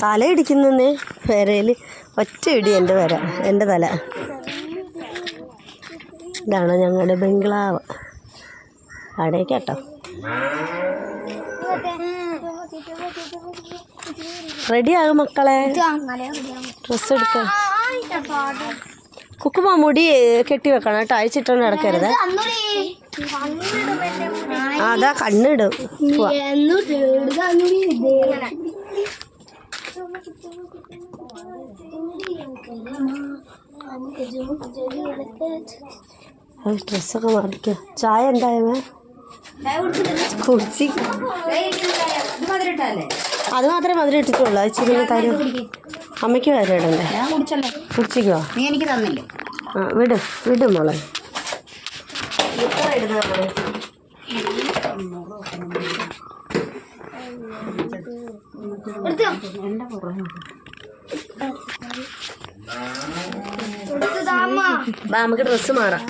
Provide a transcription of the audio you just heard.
തല ഇടിക്കുന്നേ പേരയിൽ ഒറ്റ ഇടി എൻ്റെ തല. ഇതാണ് ഞങ്ങളുടെ ബംഗ്ലാവ്. അവിടെ കേട്ടോ. റെഡിയാകും മക്കളെ, ഡ്രസ്സ് എടുക്ക. കുക്കുമ മുടി കെട്ടി വെക്കണം കേട്ടോ, അയച്ചിട്ടൊന്നും നടക്കരുത്. അതാ കണ്ണിടും. ഡ്രസ്സൊക്കെ മാറിക്കോ. ചായ എന്തായമേ കുടിച്ച്? അത് മാത്രമേ മധുരം ഇട്ടിട്ടുള്ളൂ. ഇച്ചിരി തരും. അമ്മയ്ക്ക് വരെ ഇടണ്ടേ? കുടിച്ചിക്കോ? എനിക്ക് തന്നില്ലേ? ആ വിടും മോളെ. നമുക്ക് ഡ്രസ്സ് മാറാം.